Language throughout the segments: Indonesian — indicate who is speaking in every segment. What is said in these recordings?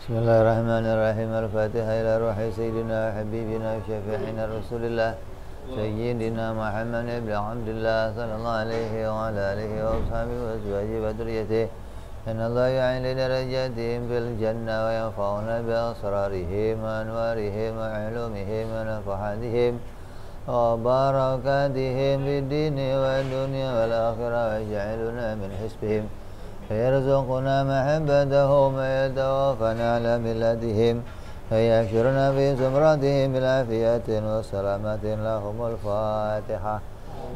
Speaker 1: Bismillahirrahmanirrahim. Al-Fatihah ila ruhi Sayyidina Habibina Syafi'ina Rasulillah Sayyidina Muhammad ibn Abdullah sallallahu alaihi wa ala alihi wa ashabihi wa azwajihi wa dhurriyyatihi. Inna Allah ya'li darajatihim fil jannah wa yanfa'una bi asrarihim wa anwarihim wa ulumihim wa nafahatihim wa barakatihim fid dini wa dunya wal akhirah wa ja'aluna min hisbihim فيرزقنا محبتهم ويتوفنا على ملتهم ويحشرنا في زمرتهم بالعافية والسلامة لهم الفاتحة.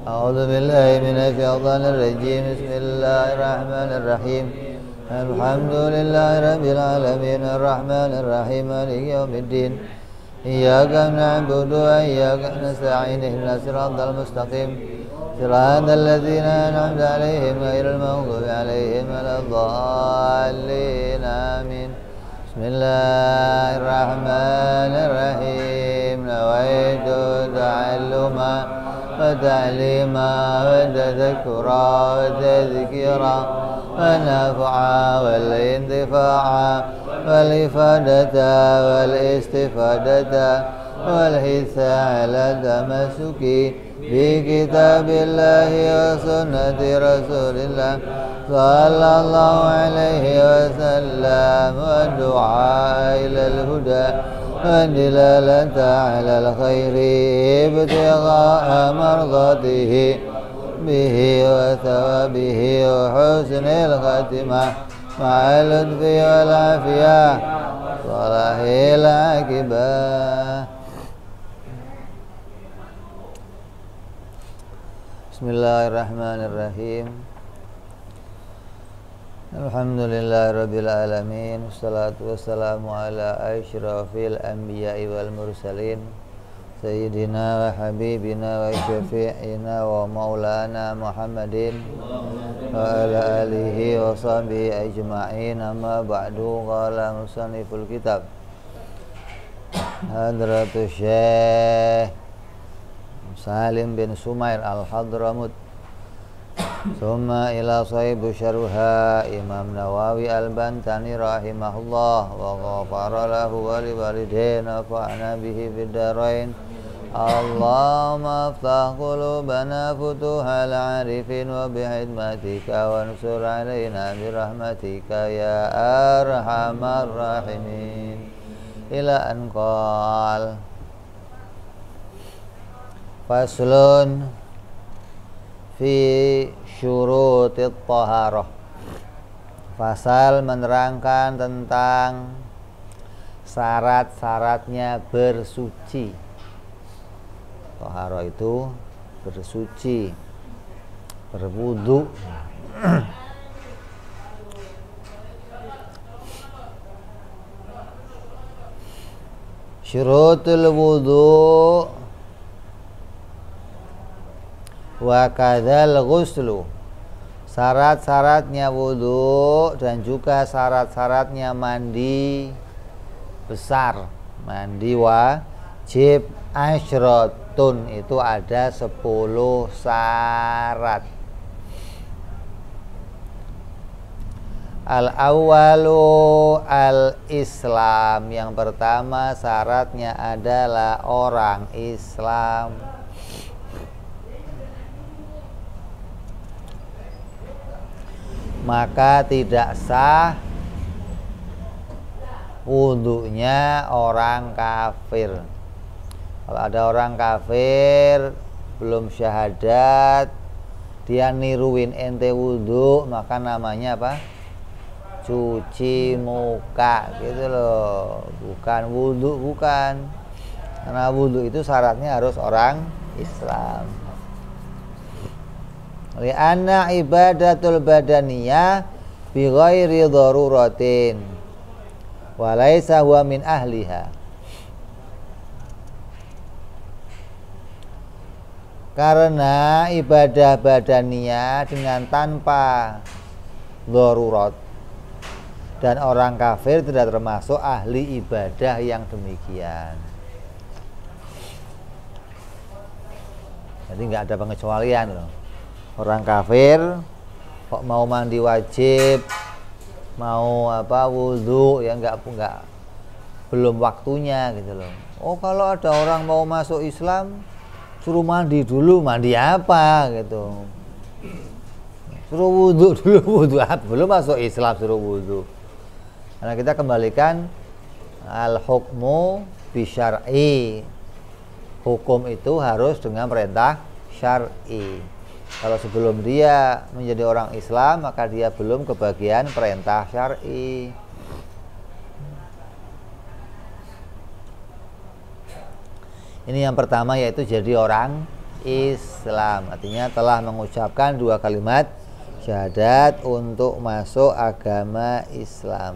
Speaker 1: أعوذ بالله من الشيطان الرجيم. بسم الله الرحمن الرحيم. الحمد لله رب العالمين الرحمن الرحيم مالك يوم الدين إياك نعبد وإياك نستعين اهدنا الصراط المستقيم صراط الذين أنعمت عليهم غير المغضوب عليهم ولا الضالين آمين. بسم الله الرحمن الرحيم. نويت تعلما وتعليما وتذكرا وتذكيرا ونفعا والانتفاعا والإفادة والاستفادة والحث على التمسك بكتاب الله وسنة رسول الله صلى الله عليه وسلم والدعاء إلى الهدى والدلالة على الخير ابتغاء مرضاته به وثوابه وحسن الخاتمة مع اللطف والعافية صلاح العاقبة. Bismillahirrahmanirrahim. Alhamdulillahirabbil alamin. Wassalatu wassalamu ala asyrafil anbiya'i wal mursalin sayyidina wa habibina wa syafi'ina wa maulana Muhammadin wa ala alihi wa sahbihi ajma'in. Amma ba'du. Qala musanniful kitab Hadratus Syekh Salim bin Sumair al-Hadramut summa ila sahibu syarha Imam Nawawi al-Bantani rahimahullah wa ghafara lahu wa liwalidayna fa'ana bihi bid-darain. Allahumma aftah qulubana futuhal arifin wa bihidmatika wa ansur alaina birahmatika ya arhamar rahimin. Ila an qala Faslun fi syurutit taharah. Fasal menerangkan tentang syarat-syaratnya bersuci. Taharah itu bersuci, berwudu. Syurutul wudu wa kadzal ghuslu. Syarat-syaratnya wudu dan juga syarat-syaratnya mandi besar, mandi wajib asyratun, itu ada 10 syarat. Al-awwalu al-islam. Yang pertama syaratnya adalah orang Islam. Maka tidak sah wudunya orang kafir. Kalau ada orang kafir belum syahadat, dia niruin ente wudu, maka namanya apa? Cuci muka gitu loh. Bukan wudu, bukan. Karena wudu itu syaratnya harus orang Islam. Li'anna ibadatul badaniyah bi ghairi daruratin wa laisa huwa min ahliha. Karena ibadah badaniyah dengan tanpa darurat, dan orang kafir tidak termasuk ahli ibadah yang demikian. Jadi nggak ada pengecualian loh. Orang kafir kok mau mandi wajib mau apa wudhu ya nggak belum waktunya gitu loh. Oh kalau ada orang mau masuk Islam suruh mandi dulu, mandi apa gitu, suruh wudhu dulu, wudhu apa, belum masuk Islam suruh wudhu. Karena kita kembalikan al hukmu bisyar'i, hukum itu harus dengan perintah syar'i. Kalau sebelum dia menjadi orang Islam maka dia belum kebagian perintah syar'i. Ini yang pertama, yaitu jadi orang Islam, artinya telah mengucapkan 2 kalimat syahadat untuk masuk agama Islam.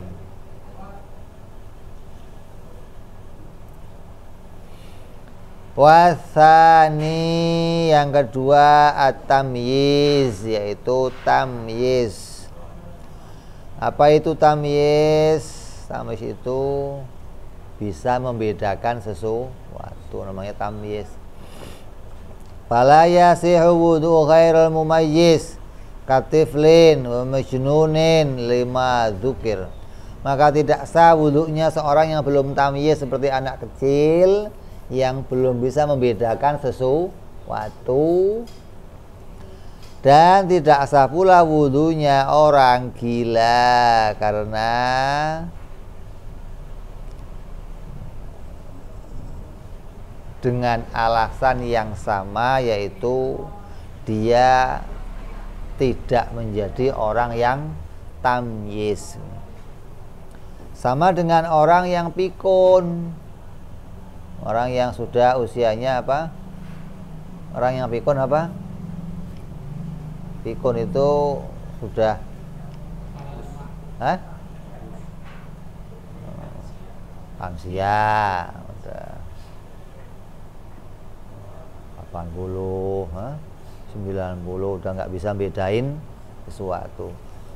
Speaker 1: Wasani, yang kedua at-tamyiz, yaitu tamyiz. Apa itu tamyiz? Tamyiz itu bisa membedakan sesuatu, namanya tamyiz. Fala yasihu wudu ghairul mumayyiz katiflin wa majnunin lima dzukir. Maka tidak sah wudunya seorang yang belum tamyiz, seperti anak kecil yang belum bisa membedakan sesuatu, dan tidak sah pula wudunya orang gila karena dengan alasan yang sama, yaitu dia tidak menjadi orang yang tamyiz. Sama dengan orang yang pikun. Orang yang sudah usianya apa? Orang yang pikun apa? Pikun itu sudah lansia, udah 80, 90, udah nggak bisa bedain sesuatu.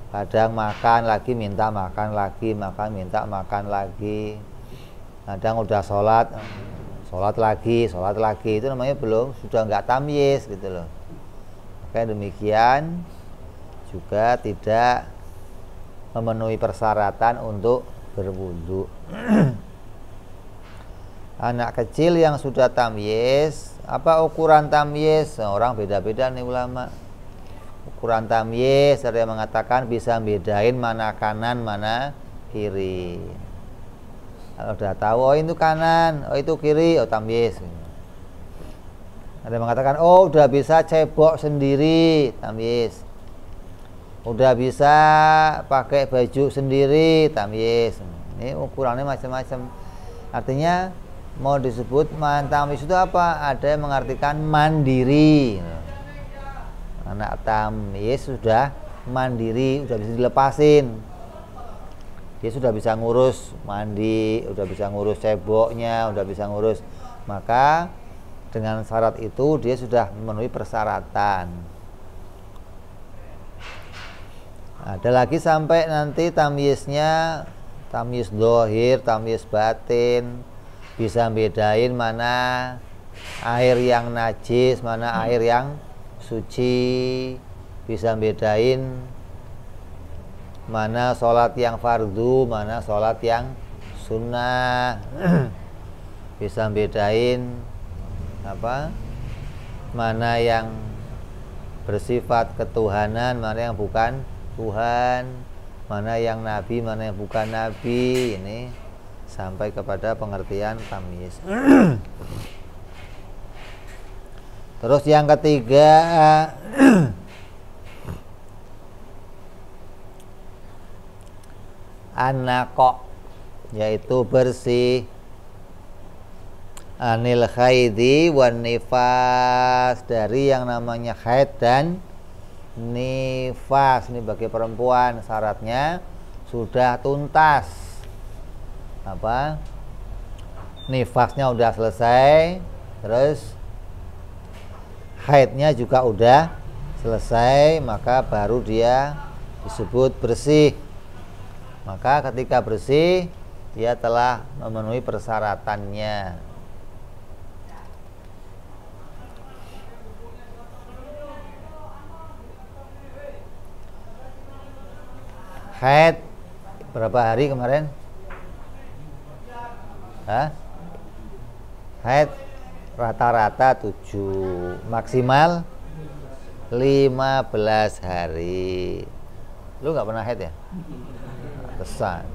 Speaker 1: Kadang makan lagi minta makan lagi, makan minta makan lagi. Kadang udah sholat lagi, itu namanya belum, sudah nggak tamyiz gitu loh. Kayak demikian juga tidak memenuhi persyaratan untuk berwudu. Anak kecil yang sudah tamyiz, apa ukuran tamyiz? Orang beda-beda nih ulama. Ukuran tamyiz ada yang mengatakan bisa bedain mana kanan mana kiri. Kalau udah tahu oh itu kanan, oh itu kiri, oh tamyiz. Ada yang mengatakan oh udah bisa cebok sendiri, tamyiz. Udah bisa pakai baju sendiri, tamyiz. Ini ukurannya macam-macam. Artinya mau disebut tamyiz itu apa? Ada yang mengartikan mandiri. Anak tamyiz sudah mandiri, sudah bisa dilepasin. Dia sudah bisa ngurus mandi, sudah bisa ngurus ceboknya, sudah bisa ngurus. Maka dengan syarat itu dia sudah memenuhi persyaratan. Ada lagi sampai nanti tamyiznya, tamyiz dzahir, tamyiz batin, bisa bedain mana air yang najis, mana air yang suci, bisa bedain mana sholat yang fardu, mana sholat yang sunnah, bisa bedain apa, mana yang bersifat ketuhanan, mana yang bukan Tuhan, mana yang nabi, mana yang bukan nabi. Ini sampai kepada pengertian tamyiz. Terus yang ketiga anaqo, yaitu bersih anil haidi wan nifas, dari yang namanya haid dan nifas. Ini bagi perempuan syaratnya sudah tuntas, apa, nifasnya udah selesai, terus haidnya juga udah selesai, maka baru dia disebut bersih. Maka ketika bersih dia telah memenuhi persyaratannya. Haid Berapa hari kemarin? Hah? Haid rata-rata 7, maksimal 15 hari. Lu nggak pernah haid ya? Pesan.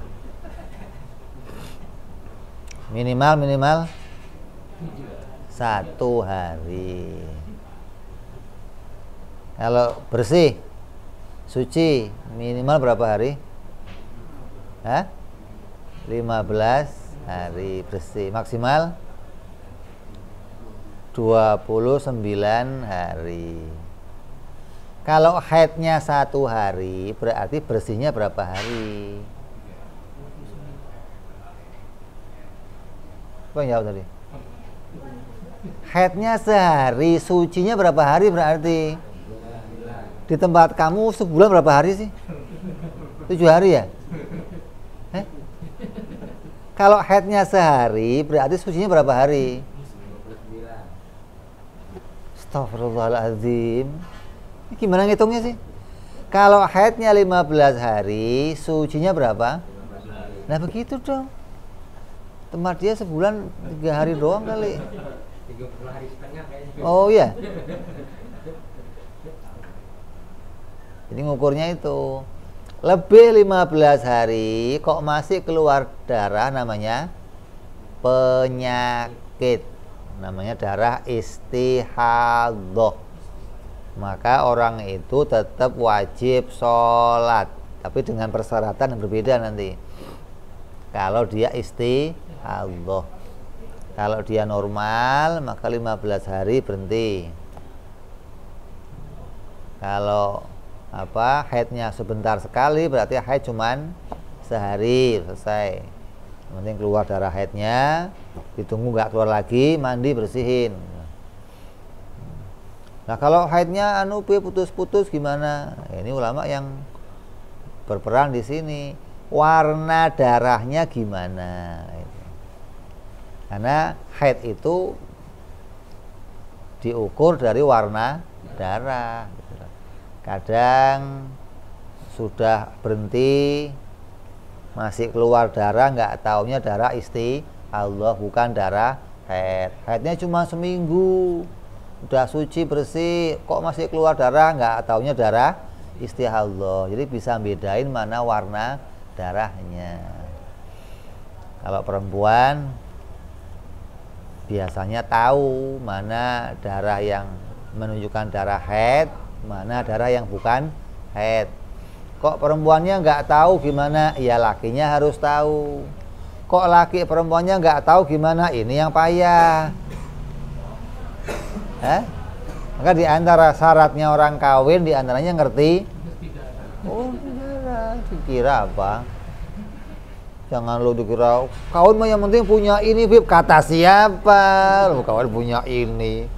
Speaker 1: Minimal 1 hari. Kalau bersih, suci, minimal berapa hari? Hah? 15 hari bersih. Maksimal 29 hari. Kalau haidnya 1 hari, berarti bersihnya berapa hari? Apa yang jawab tadi? Haidnya sehari, sucinya berapa hari berarti? Di tempat kamu sebulan berapa hari sih? 7 hari ya? Kalau haidnya sehari, berarti sucinya berapa hari? Astagfirullahaladzim. Ini gimana ngitungnya sih? Kalau haidnya 15 hari, sucinya berapa? Nah begitu dong. Tempat dia sebulan 3 hari doang kali.
Speaker 2: 30 hari setengah kayaknya.
Speaker 1: Oh iya. Jadi ngukurnya itu. Lebih 15 hari kok masih keluar darah, namanya penyakit. Namanya darah istihadhah. Maka orang itu tetap wajib sholat, tapi dengan persyaratan yang berbeda nanti. Kalau dia istihadhah, kalau dia normal maka 15 hari berhenti. Kalau haidnya sebentar sekali, berarti haid cuman sehari, selesai. Yang penting keluar darah haidnya, ditunggu nggak keluar lagi, mandi bersihin. Nah kalau haidnya putus-putus gimana? Ini ulama yang berperan di sini. Warna darahnya gimana? Karena haid itu diukur dari warna darah. Kadang sudah berhenti, masih keluar darah, nggak taunya darah istihadhah, bukan darah haid. Haidnya cuma seminggu, udah suci bersih, kok masih keluar darah, nggak taunya darah istihadhah. Jadi bisa bedain mana warna darahnya. Kalau perempuan biasanya tahu mana darah yang menunjukkan darah haid, mana darah yang bukan haid. Kok perempuannya nggak tahu gimana? Ya lakinya harus tahu. Kok laki perempuannya nggak tahu gimana? Ini yang payah. Maka di antara syaratnya orang kawin, di antaranya ngerti. Oh, dikira apa? Jangan lo dikira kawin mah yang penting punya ini, Bib. Kata siapa? Lo kawin punya ini.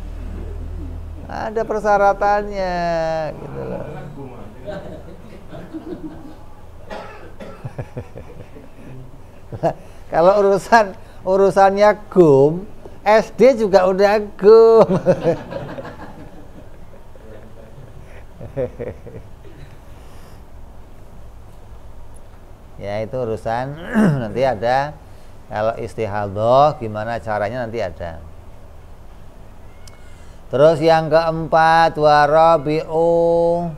Speaker 1: Ada persyaratannya gitu loh. Kalau urusannya gum, SD juga udah gum. Ya itu urusan nanti ada. Kalau istihadhah gimana caranya nanti ada. Terus yang keempat, warabi'u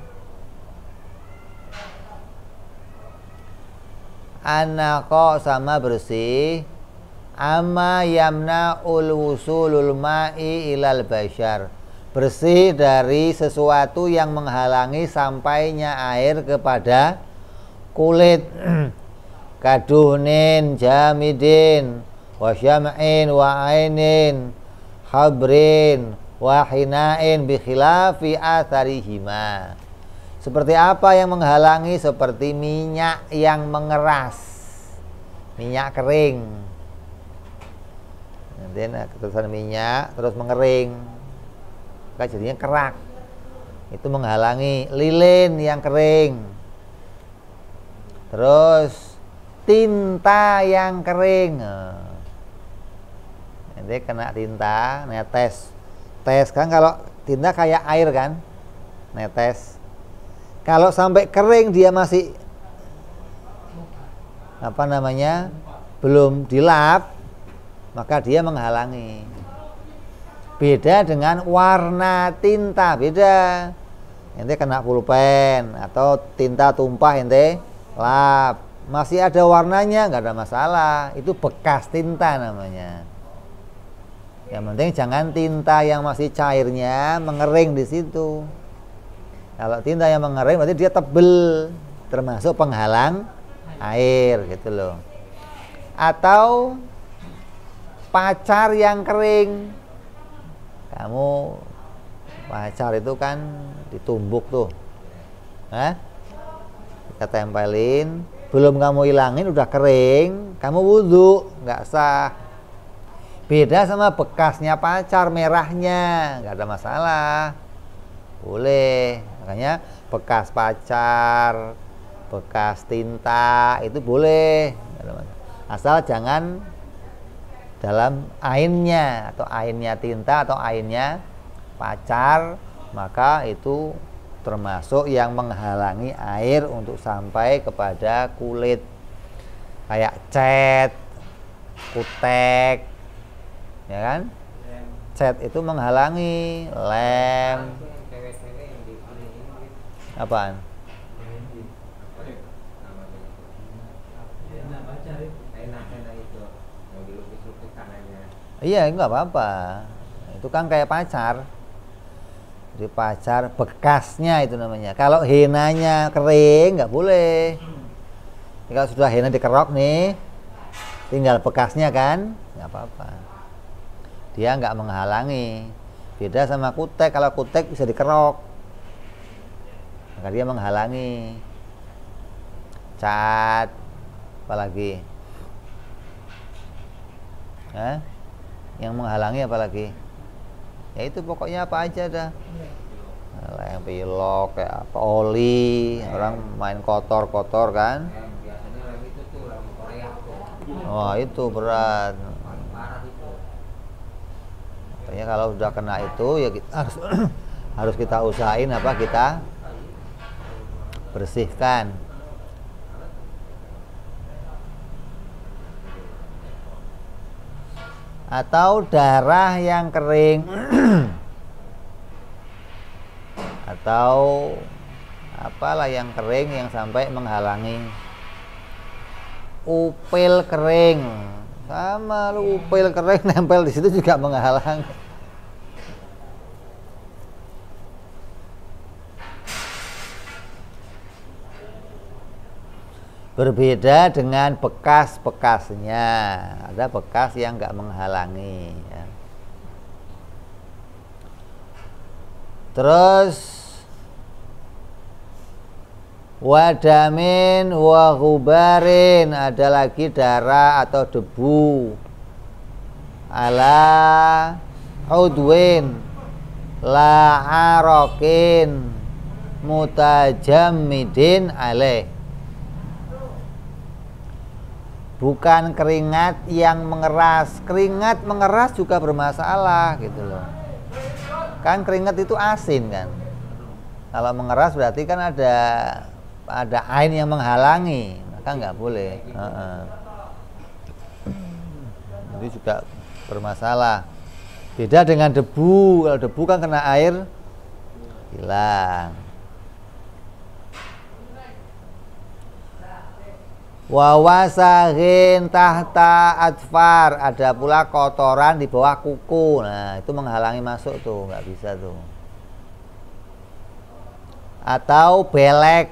Speaker 1: anaqo, sama bersih, amma yamna'ul wusulul ma'i ilal bashar, bersih dari sesuatu yang menghalangi sampainya air kepada kulit. Kaduhnin jamidin wa syam'in wa ainin habrin wahinain bi khilafi atharihima. Seperti apa yang menghalangi? Seperti minyak yang mengeras, minyak kering. Nanti keterusan minyak terus mengering, maka jadinya kerak. Itu menghalangi. Lilin yang kering. Terus tinta yang kering. Nanti kena tinta, netes. Tes kan, kalau tinta kayak air kan, netes. Kalau sampai kering dia masih apa namanya, belum dilap, maka dia menghalangi. Beda dengan warna tinta, beda. Ente kena pulpen atau tinta tumpah ente lap, masih ada warnanya, nggak ada masalah, itu bekas tinta namanya. Yang penting jangan tinta yang masih cairnya mengering di situ. Kalau tinta yang mengering berarti dia tebel, termasuk penghalang air gitu loh. Atau pacar yang kering. Kamu pacar itu kan ditumbuk tuh, kita tempelin, belum kamu hilangin udah kering, kamu wudhu, nggak sah. Beda sama bekasnya pacar, merahnya, nggak ada masalah, boleh. Makanya bekas pacar, bekas tinta itu boleh, nggak ada masalah. Asal jangan dalam ainnya, atau ainnya tinta atau ainnya pacar, maka itu termasuk yang menghalangi air untuk sampai kepada kulit. Kayak cat, kutek, ya kan? Cat itu menghalangi, lem. Apaan? Iya, nggak apa-apa. Itu kan kayak pacar. Jadi pacar bekasnya itu namanya. Kalau henanya kering nggak boleh. Kalau sudah henna dikerok nih, tinggal bekasnya kan, nggak apa-apa. Dia nggak menghalangi. Beda sama kutek. Kalau kutek bisa dikerok, maka dia menghalangi. Cat, apalagi? Yang menghalangi apalagi? Ya itu pokoknya apa aja dah. Yang pilok, kayak apa, oli, orang main kotor-kotor kan. Wah itu berat. Makanya kalau udah kena itu ya kita harus kita usahain apa, kita bersihkan. Atau darah yang kering atau apalah yang kering yang sampai menghalangi. Upil kering sama, lu upil kering nempel di situ juga menghalangi. Berbeda dengan bekas-bekasnya. Ada bekas yang nggak menghalangi ya. Terus wadamin wa ghubarin, ada lagi darah atau debu ala udwin la arokin mutajammidin alaih. Bukan keringat yang mengeras. Keringat mengeras juga bermasalah gitu loh. Kan keringat itu asin kan. Kalau mengeras berarti kan ada ain yang menghalangi, maka nggak boleh. Itu juga bermasalah. Beda dengan debu. Kalau debu kan kena air hilang. Wawasahin tahta adfar, ada pula kotoran di bawah kuku. Nah itu menghalangi masuk tuh, nggak bisa tuh. Atau belek,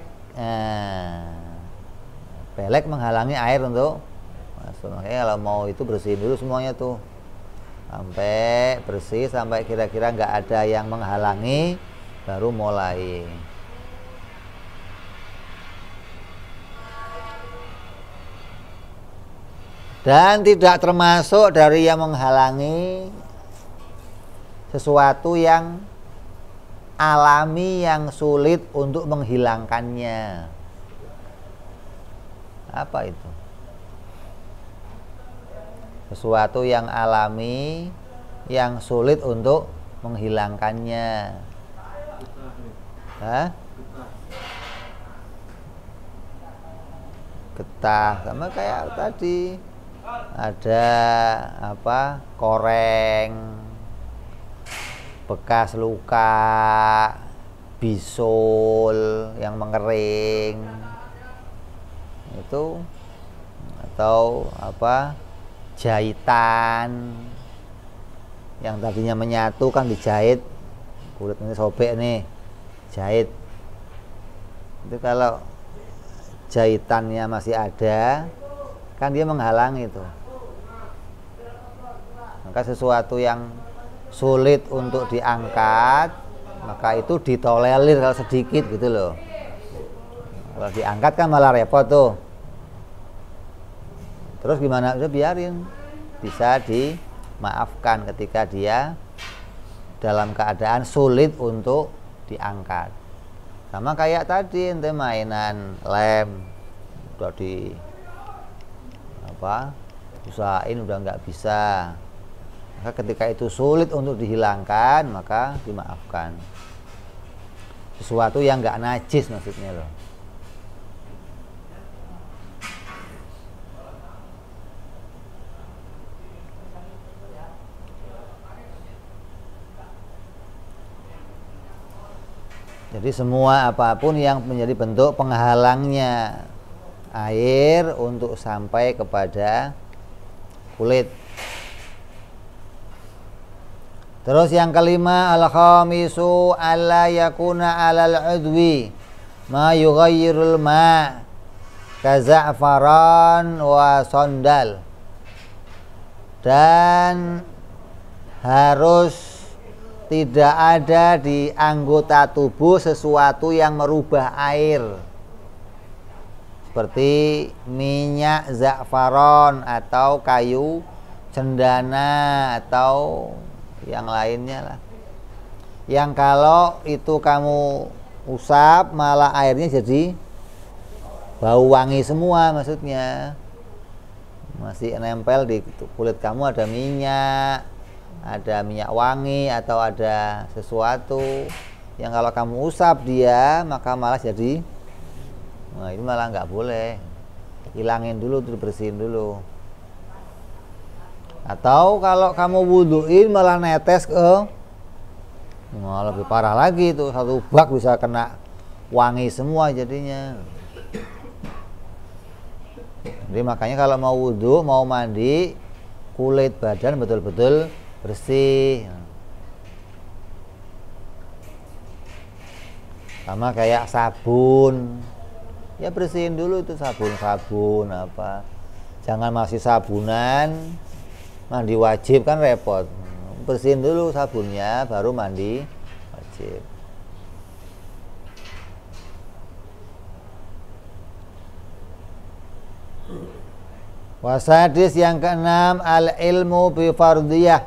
Speaker 1: belek menghalangi air untuk masuk. Makanya kalau mau itu bersihin dulu semuanya tuh, sampai bersih, sampai kira-kira nggak ada yang menghalangi, baru mulai. Dan tidak termasuk dari yang menghalangi sesuatu yang alami yang sulit untuk menghilangkannya. Apa itu? Sesuatu yang alami yang sulit untuk menghilangkannya. getah, sama kayak tadi ada apa, koreng, bekas luka, bisul yang mengering itu, atau apa, jahitan yang tadinya menyatu kan dijahit, kulit ini sobek nih, jahit itu, kalau jahitannya masih ada kan dia menghalangi itu. Maka sesuatu yang sulit untuk diangkat, maka itu ditolerir kalau sedikit gitu loh. Kalau diangkat kan malah repot tuh. Terus gimana? Udah biarin, bisa dimaafkan ketika dia dalam keadaan sulit untuk diangkat. Sama kayak tadi ente mainan lem udah di apa, usahain udah nggak bisa, maka ketika itu sulit untuk dihilangkan maka dimaafkan. Sesuatu yang nggak najis maksudnya loh. Jadi semua apapun yang menjadi bentuk penghalangnya air untuk sampai kepada kulit. Terus yang kelima, al-khamisu alla yakuna 'alal 'udwi ma yughayyirul ma' kaza'faran wa sondal. Dan harus tidak ada di anggota tubuh sesuatu yang merubah air, seperti minyak za'faron atau kayu cendana atau yang lainnya lah, yang kalau itu kamu usap malah airnya jadi bau wangi semua, maksudnya masih nempel di kulit kamu, ada minyak, ada minyak wangi, atau ada sesuatu yang kalau kamu usap dia maka malah jadi, nah ini malah nggak boleh, hilangin dulu, dibersihin dulu. Atau kalau kamu wuduin malah netes ke, malah lebih parah lagi itu, satu bak bisa kena wangi semua jadinya. Jadi makanya kalau mau wudhu, mau mandi, kulit badan betul-betul bersih. Sama kayak sabun, ya bersihin dulu itu sabun apa, jangan masih sabunan mandi wajib kan repot. Bersihin dulu sabunnya baru mandi wajib. Wasadis yang keenam, al-ilmu bi fardiyah,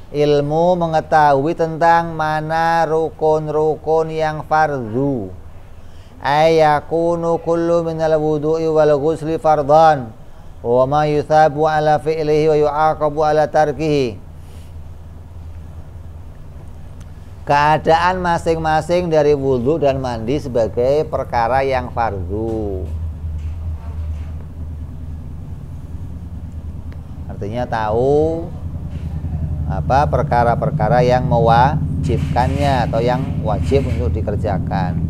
Speaker 1: ilmu mengetahui tentang mana rukun-rukun yang fardu. Ayakunu kullu minal wudu'i wal ghusli fardan wa ma yuthabu ala fi'lihi wa yu'aqabu ala tarkihi. Keadaan masing-masing dari wudu dan mandi sebagai perkara yang fardu. Artinya tahu apa perkara-perkara yang mewajibkannya atau yang wajib untuk dikerjakan.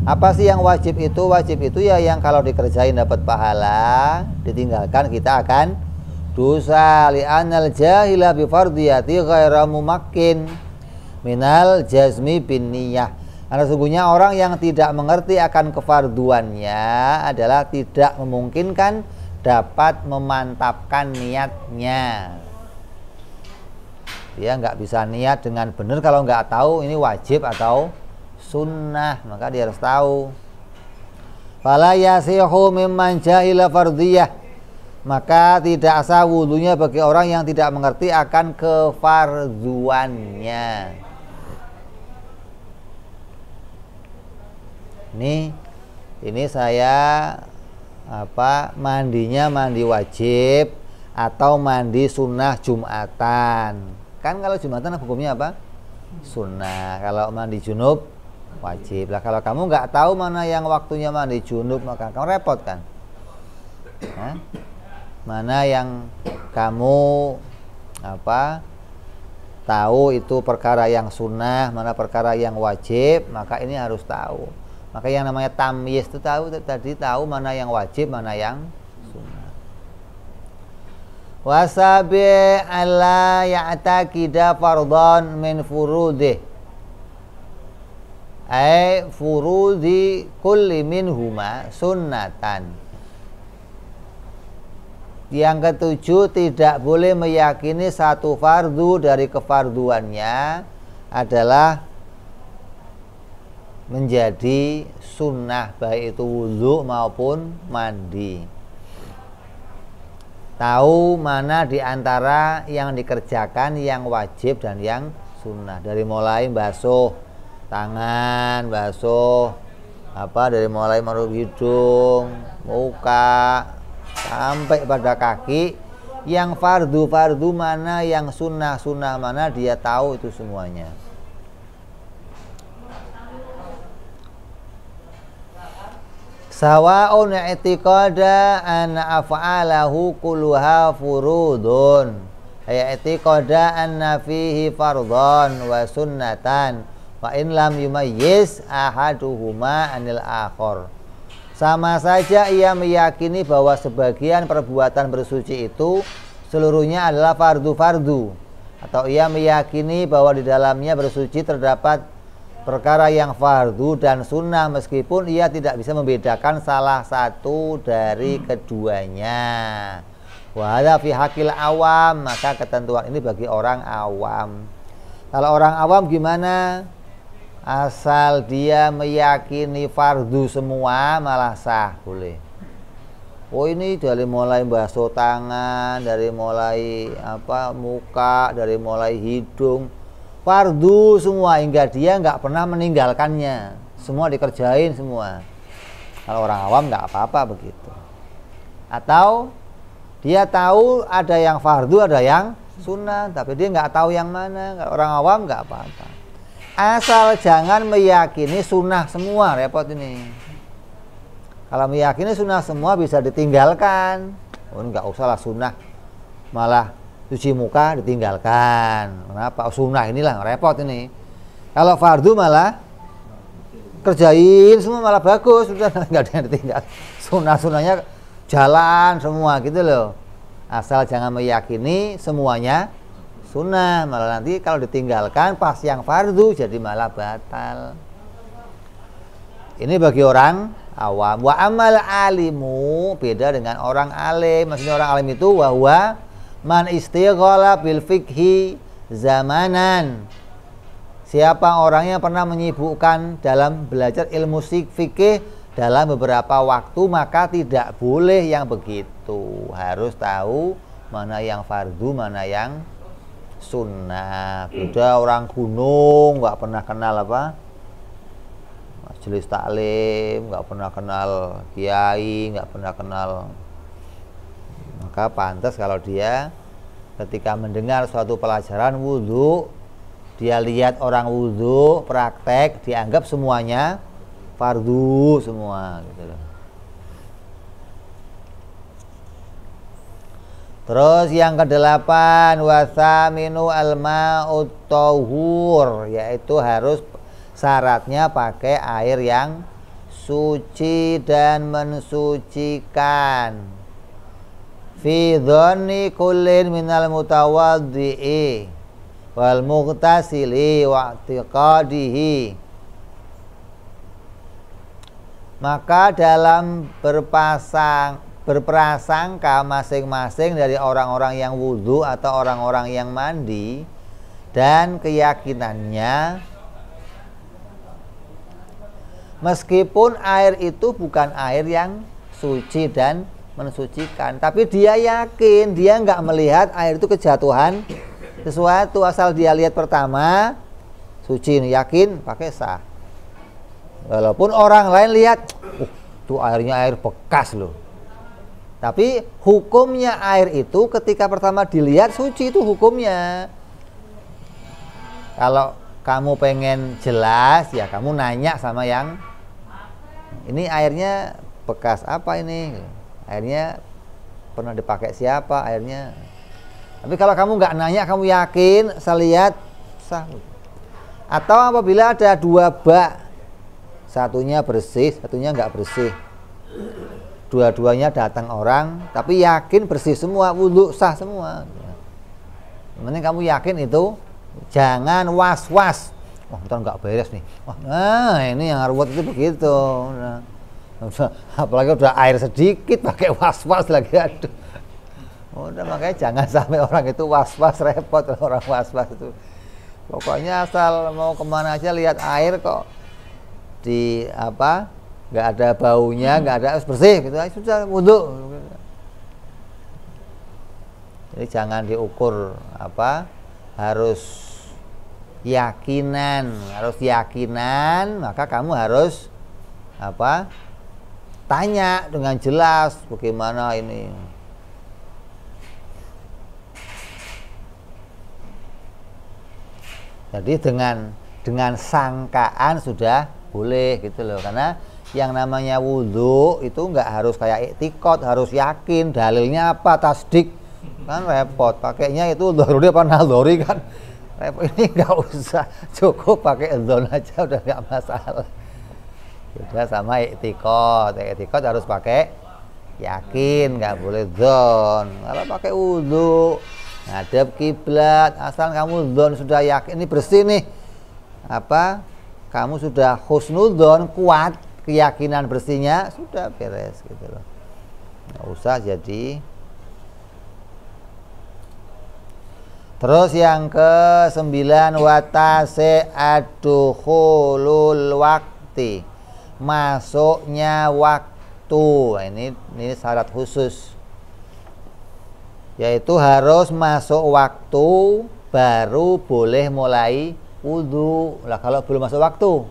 Speaker 1: Apa sih yang wajib itu? Wajib itu ya yang kalau dikerjain dapat pahala, ditinggalkan kita akan dosa. Li'anal jahila bi fardiyati ghairu mumakkin minal jazmi bin niyah. Karena sesungguhnya orang yang tidak mengerti akan kefarduannya adalah tidak memungkinkan dapat memantapkan niatnya. Dia nggak bisa niat dengan benar kalau nggak tahu ini wajib atau sunnah, maka dia harus tahu. Fala yasihu mimman jahila fardiyah, maka tidak sah wudunya bagi orang yang tidak mengerti akan kefarduannya. Ini saya mandinya mandi wajib atau mandi sunnah Jumatan. Kan kalau Jumatan hukumnya apa? Sunnah. Kalau mandi junub wajib. Lah kalau kamu nggak tahu mana yang waktunya mandi junub, maka kamu repot kan. Nah, mana yang kamu tahu itu perkara yang sunnah, mana perkara yang wajib, maka ini harus tahu. Maka yang namanya tamyiz itu tahu mana yang wajib, mana yang sunnah. Wasabi alla ya'taqida fardhan min furudih, ay furudi kulli minhuma sunnatan. Yang ketujuh, tidak boleh meyakini satu fardu dari kefarduannya adalah menjadi sunnah, baik itu wudhu maupun mandi. Tahu mana di antara yang dikerjakan yang wajib dan yang sunnah. Dari mulai basuh tangan, basuh dari mulai maruk hidung, muka, sampai pada kaki, yang fardu-fardu mana, yang sunnah-sunnah mana, dia tahu itu semuanya. Sawa'un i'tiqada anna af'alahu kulluha furudun, ay i'tiqada anna fihi fardhan wa sunnatan wa in lam yumayyiz ahaduhuma anil akhar. Sama saja ia meyakini bahwa sebagian perbuatan bersuci itu seluruhnya adalah fardu-fardu, atau ia meyakini bahwa di dalamnya bersuci terdapat perkara yang fardu dan sunnah meskipun ia tidak bisa membedakan salah satu dari keduanya. Wa hadza fi haqqil awam, maka ketentuan ini bagi orang awam. Kalau orang awam gimana? Asal dia meyakini fardu semua malah sah, boleh. Oh, ini dari mulai basuh tangan, dari mulai muka, dari mulai hidung, fardu semua, hingga dia nggak pernah meninggalkannya, semua dikerjain semua. Kalau orang awam nggak apa-apa begitu. Atau dia tahu ada yang fardu, ada yang sunnah, tapi dia nggak tahu yang mana. Kalau orang awam nggak apa-apa. Asal jangan meyakini sunnah semua, repot ini. Kalau meyakini sunnah semua bisa ditinggalkan. Oh, nggak usah lah sunnah, malah cuci muka ditinggalkan. Kenapa? Oh, sunnah inilah, repot ini. Kalau fardu malah kerjain semua, malah bagus, sudah nggak ada yang ditinggal. Sunnah-sunnahnya jalan semua gitu loh. Asal jangan meyakini semuanya sunnah, malah nanti kalau ditinggalkan pas yang fardu jadi malah batal. Ini bagi orang awam. Wa amal alimu, beda dengan orang alim. Maksudnya orang alim itu wahwa man istighala bil fikhi zamanan. Siapa orang yang pernah menyibukkan dalam belajar ilmu fikih dalam beberapa waktu, maka tidak boleh yang begitu. Harus tahu mana yang fardu, mana yang sunnah. Beda orang gunung, nggak pernah kenal majelis taklim, nggak pernah kenal kiai, nggak pernah kenal, maka pantas kalau dia ketika mendengar suatu pelajaran wudhu, dia lihat orang wudhu praktek, dianggap semuanya fardu semua gitu loh. Terus yang kedelapan, wasaminu alma'ut tahur, yaitu harus syaratnya pakai air yang suci dan mensucikan. Fi dhonni kullin minal mutawaddi'i wal mughtasili wa i'tiqadihi. Maka dalam berprasangka masing-masing dari orang-orang yang wudhu atau orang-orang yang mandi dan keyakinannya, meskipun air itu bukan air yang suci dan mensucikan, tapi dia yakin, dia nggak melihat air itu kejatuhan sesuatu, asal dia lihat pertama suci, yakin, pakai sah. Walaupun orang lain lihat, itu airnya air bekas loh, tapi hukumnya air itu ketika pertama dilihat suci, itu hukumnya. Kalau kamu pengen jelas, ya kamu nanya sama yang ini airnya bekas apa ini, airnya pernah dipakai siapa airnya. Tapi kalau kamu nggak nanya, kamu yakin, saya lihat sah. Atau apabila ada 2 bak, satunya bersih, satunya nggak bersih, dua-duanya datang orang, tapi yakin bersih semua, wudhu sah semua. Yang penting kamu yakin itu, jangan was-was. Wah, ntar nggak beres nih. Wah, nah ini yang ruwet itu begitu. Nah, apalagi udah air sedikit pakai was-was lagi, aduh. Udah, makanya jangan sampai orang itu was-was, repot orang was-was itu. Pokoknya asal mau kemana aja lihat air kok di apa, nggak ada baunya, nggak ada, bersih gitu, sudah wudhu. Jadi jangan diukur apa, harus yakinan, maka kamu harus apa, tanya dengan jelas bagaimana ini. Jadi dengan sangkaan sudah boleh gitu loh, karena yang namanya wudhu itu nggak harus kayak iktikad, harus yakin dalilnya apa, tasdik kan repot, pakainya itu doruri apa nalori kan repot. Ini nggak usah, cukup pakai dzon aja udah nggak masalah. Sudah sama iktikad harus pakai yakin, nggak boleh dzon. Kalau pakai wudhu ngadep kiblat, asal kamu dzon sudah yakin ini bersih nih, apa, kamu sudah husnudzon, kuat keyakinan bersihnya, sudah beres gitu loh, nggak usah jadi. Terus yang ke-9, watase addukhulul wakti, masuknya waktu. Ini syarat khusus, yaitu harus masuk waktu baru boleh mulai wudhu. Lah kalau belum masuk waktu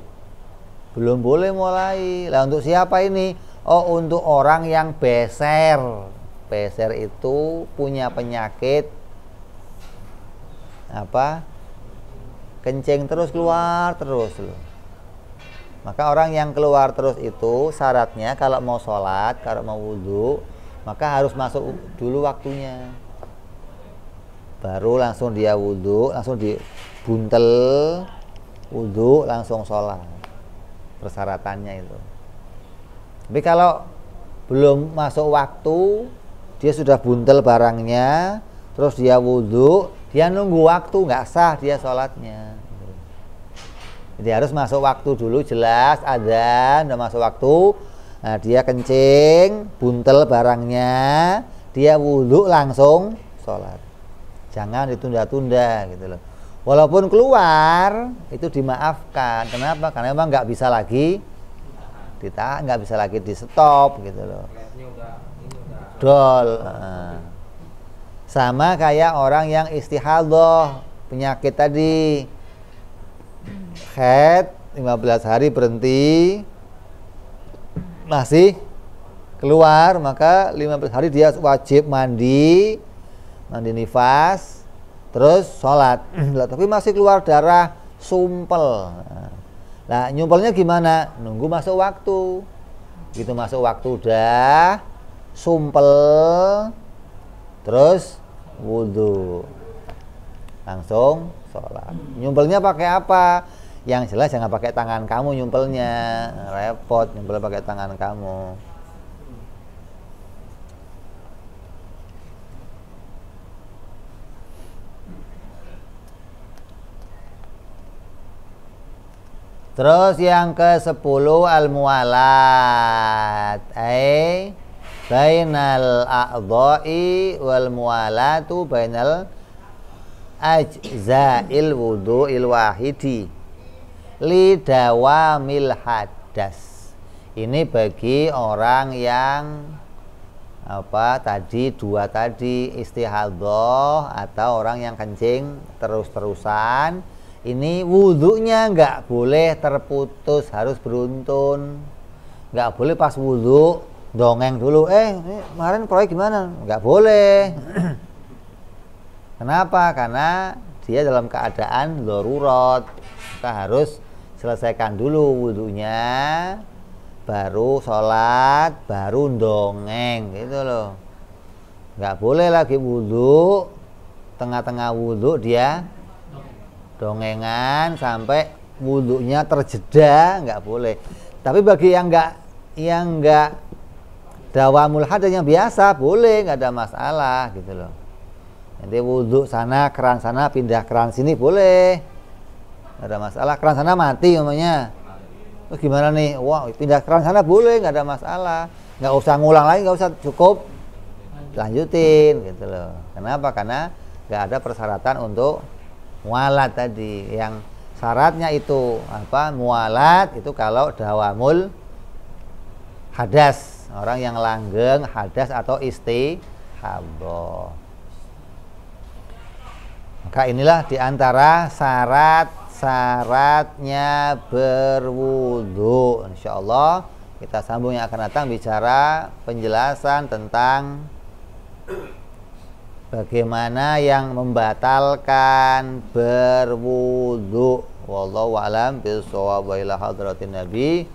Speaker 1: belum boleh mulai. Lah untuk siapa ini? Oh, untuk orang yang beser. Beser itu punya penyakit apa, kencing terus, keluar terus loh. Maka orang yang keluar terus itu syaratnya kalau mau sholat, kalau mau wudhu, maka harus masuk dulu waktunya, baru langsung dia wudhu, langsung dibuntel wudhu, langsung sholat. Persyaratannya itu. Tapi kalau belum masuk waktu, dia sudah buntel barangnya, terus dia wudhu, dia nunggu waktu, nggak sah dia sholatnya. Jadi harus masuk waktu dulu, jelas adzan, udah masuk waktu. Nah, dia kencing, buntel barangnya, dia wudhu langsung sholat. Jangan ditunda-tunda gitu loh. Walaupun keluar itu dimaafkan. Kenapa? Karena memang nggak bisa lagi ditahan, nggak bisa lagi di stop gitu loh. Dol. Sama kayak orang yang istihadhah, penyakit tadi, haid 15 hari berhenti, masih keluar, maka 15 hari dia wajib mandi nifas, terus sholat. Tapi masih keluar darah, sumpel. Nah, nyumpelnya gimana? Nunggu masuk waktu. Gitu masuk waktu udah sumpel, terus wudhu, langsung sholat. Nyumpelnya pakai apa? Yang jelas jangan pakai tangan kamu nyumpelnya, repot nyumpel pakai tangan kamu. Terus yang ke-10, al-muwalat, bainal a'dha'i wal muwalatu bainal ajza'il wudu'il wahidi li dawamil hadas. Ini bagi orang yang apa tadi, dua tadi, istihadhah atau orang yang kencing terus-terusan. Ini wudhunya nggak boleh terputus, harus beruntun. Nggak boleh pas wudhu dongeng dulu, ini kemarin proyek gimana? Nggak boleh. Kenapa? Karena dia dalam keadaan darurat. Kita harus selesaikan dulu wudhunya, baru sholat, baru dongeng gitu loh. Nggak boleh lagi wudhu, tengah-tengah wudhu dia dongengan sampai wudhunya terjeda, nggak boleh. Tapi bagi yang nggak dawamul hadas yang biasa boleh, nggak ada masalah gitu loh. Nanti wudhu sana, keran sana, pindah keran sini boleh, nggak ada masalah. Keran sana mati umpamanya, oh, gimana nih? Wah, pindah keran sana boleh, nggak ada masalah. Nggak usah ngulang lagi, nggak usah, cukup lanjutin gitu loh. Kenapa? Karena nggak ada persyaratan untuk mualat tadi. Yang syaratnya itu apa? Mualat itu kalau dawamul hadas, orang yang langgeng hadas atau istihadah. Maka inilah diantara syarat-syaratnya berwudu. Insyaallah kita sambung yang akan datang bicara penjelasan tentang bagaimana yang membatalkan berwudu. Wallahu a'lam bishawab. Wa ila hadratin nabi.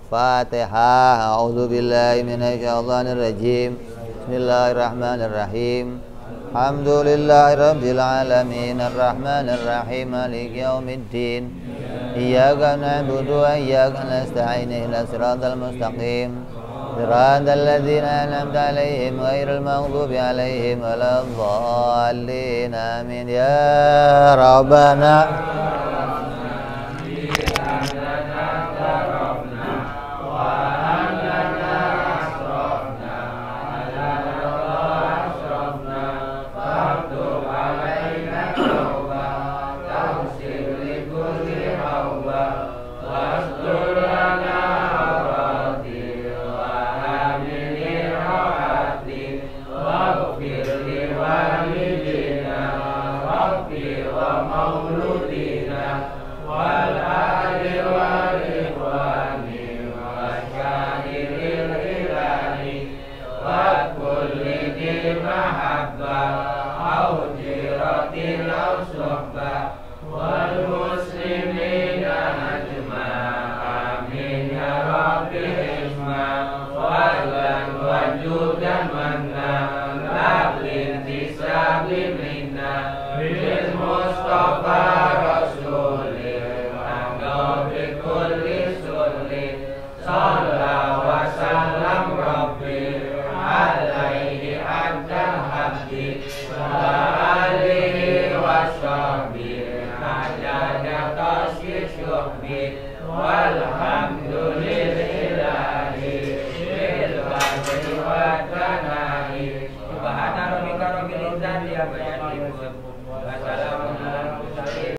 Speaker 1: Fatihah. A'udzubillahi minasyaitonir rajim. Bismillahirrahmanirrahim. Alhamdulillahirabbil alamin arrahmanir rahim maliki yaumiddin. Iyyaka na'budu wa iyyaka nasta'in ihdinas siratal mustaqim. Siratal ladzina an'amta 'alaihim ghairil maghdubi 'alaihim waladdallin. Amin ya rabbana.
Speaker 2: Subhana rabbika rabbil izzati amma yasifun wa salamun